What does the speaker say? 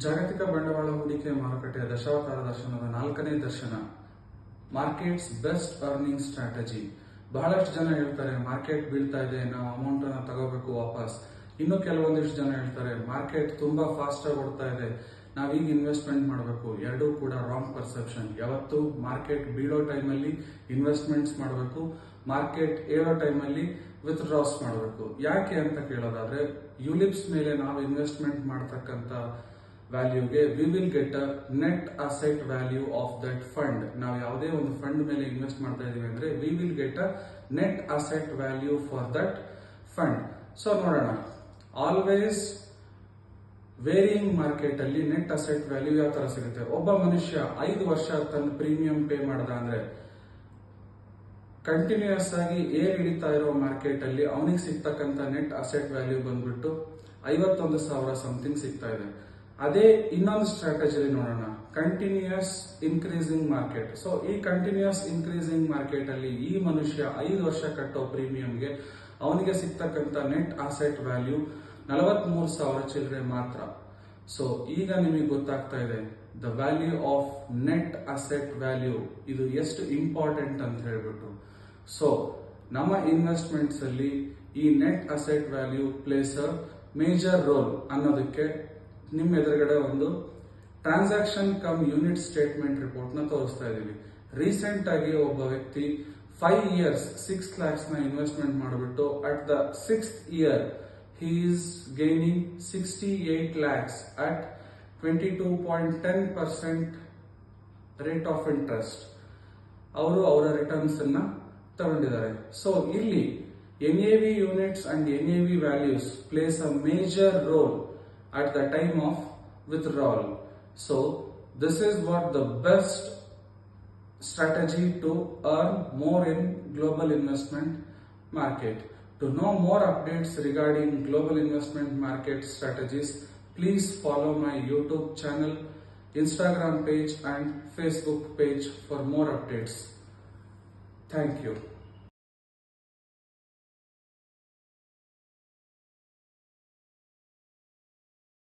ಜಾಗತಿಕ ಬಂಡವಾಳ ಹೂಡಿಕೆ ಮಾರುಕಟ್ಟೆಯ ದಶಾವತಾರ ದರ್ಶನದ 4ನೇ ದರ್ಶನ. Markets best earning strategy. ಬಹಳಷ್ಟು ಜನ ಹೇಳ್ತಾರೆ ಮಾರ್ಕೆಟ್ ಬೀಳ್ತಾ ಇದೆ, ನಾವು ಅಮೌಂಟ್ ಅನ್ನ ತಗೋಬೇಕು ವಾಪಸ್. ಇನ್ನು ಕೆಲವೊಂದಿಷ್ಟು ಜನ ಹೇಳ್ತಾರೆ ಮಾರ್ಕೆಟ್ ತುಂಬಾ ಫಾಸ್ಟ್ ಆಗಿ ಓಡ್ತಾ ಇದೆ, ನಾವೀಗ ಇನ್ವೆಸ್ಟ್ಮೆಂಟ್ ಮಾಡಬೇಕು. ಎರಡೂ ಕೂಡ ರಾಂಗ್ ಪರ್ಸೆಪ್ಷನ್. ಯಾವತ್ತು ಮಾರ್ಕೆಟ್ ಬೀಳೋ ಟೈಮಲ್ಲಿ ಇನ್ವೆಸ್ಟ್ಮೆಂಟ್ಸ್ ಮಾಡಬೇಕು, ಮಾರ್ಕೆಟ್ ಏಳೋ ಟೈಮಲ್ಲಿ ವಿತ್ಡ್ರಾಸ್ ಮಾಡಬೇಕು. ಯಾಕೆ ಅಂತ ಕೇಳೋದಾದ್ರೆ, ಯುಲಿಪ್ಸ್ ಮೇಲೆ ನಾವು ಇನ್ವೆಸ್ಟ್ಮೆಂಟ್ ಮಾಡತಕ್ಕಂತ ವ್ಯಾಲ್ಯೂಗೆ we will get a net asset value of that fund. ನಾವು ಯಾವುದೇ ಒಂದು ಫಂಡ್ ಮೇಲೆ ಇನ್ವೆಸ್ಟ್ ಮಾಡ್ತಾ ಇದೀವಿ ಅಂದ್ರೆ we will get a net asset value for that fund. So ನೋಡೋಣ, ಆಲ್ವೇಸ್ ವೇರಿಯಿಂಗ್ ಮಾರ್ಕೆಟ್ ಅಲ್ಲಿ ನೆಟ್ ಅಸೆಟ್ ವ್ಯಾಲ್ಯೂ ಯಾವ ತರ ಸಿಗುತ್ತೆ. ಒಬ್ಬ ಮನುಷ್ಯ 5 ವರ್ಷ ತನ್ನ ಪ್ರೀಮಿಯಂ ಪೇ ಮಾಡ್ದ ಅಂದ್ರೆ ಕಂಟಿನ್ಯೂಸ್ ಆಗಿ ಏರ್ ಹಿಡಿತಾ ಇರೋ ಮಾರ್ಕೆಟ್ ಅಲ್ಲಿ ಅವನಿಗೆ ಸಿಗ್ತಕ್ಕಂತ ನೆಟ್ ಅಸೆಟ್ ವ್ಯಾಲ್ಯೂ ಬಂದ್ಬಿಟ್ಟು 51,000 ಸಮಥಿಂಗ್ ಸಿಗ್ತಾ ಇದೆ. ಅದೇ ಇನ್ನೊಂದು ಸ್ಟ್ರಾಟಜಿ ನೋಡೋಣ, ಕಂಟಿನ್ಯೂಸ್ ಇನ್ಕ್ರೀಸಿಂಗ್ ಮಾರ್ಕೆಟ್. ಸೊ ಈ ಕಂಟಿನ್ಯೂಸ್ ಇನ್ಕ್ರೀಸಿಂಗ್ ಮಾರ್ಕೆಟ್ ಅಲ್ಲಿ ಈ ಮನುಷ್ಯ 5 ವರ್ಷ ಕಟ್ಟೋ ಪ್ರೀಮಿಯಂಗೆ ಅವನಿಗೆ ಸಿಗ್ತಕ್ಕಂತ ನೆಟ್ ಅಸೆಟ್ ವ್ಯಾಲ್ಯೂ 43,000 ಚಿಲ್ಲರೆ ಮಾತ್ರ. ಸೊ ಈಗ ನಿಮಗೆ ಗೊತ್ತಾಗ್ತಾ ಇದೆ the value of net asset value ಇದು ಎಷ್ಟು ಇಂಪಾರ್ಟೆಂಟ್ ಅಂತ ಹೇಳ್ಬಿಟ್ಟು. ಸೊ ನಮ್ಮ ಇನ್ವೆಸ್ಟ್ಮೆಂಟ್ಸ್ ಅಲ್ಲಿ ಈ net asset value place a major role ಅನ್ನೋದಕ್ಕೆ ನಿಮ್ಮ ಎದುರುಗಡೆ ಒಂದು transaction come unit statement report ನ ತೋರಿಸ್ತಾ ಇದೀವಿ. ರೀಸೆಂಟ್ ಆಗಿ ಒಬ್ಬ ವ್ಯಕ್ತಿ 5 years 6 lakhs ನ ಇನ್ವೆಸ್ಟ್ಮೆಂಟ್ ಮಾಡಿಬಿಟ್ಟು at the 6th year he is gaining 68 lakhs at 22.10% rate of interest. ಅವರು ಅವರ ರಿಟರ್ನ್ಸ್ ಅನ್ನ ತಗೊಂಡಿದ್ದಾರೆ. ಸೊ ಇಲ್ಲಿ NAV units and NAV values plays a major role at the time of withdrawal. So this is what the best strategy to earn more in global investment market. To know more updates regarding global investment market strategies, please follow my YouTube channel, Instagram page and Facebook page for more updates. Thank you.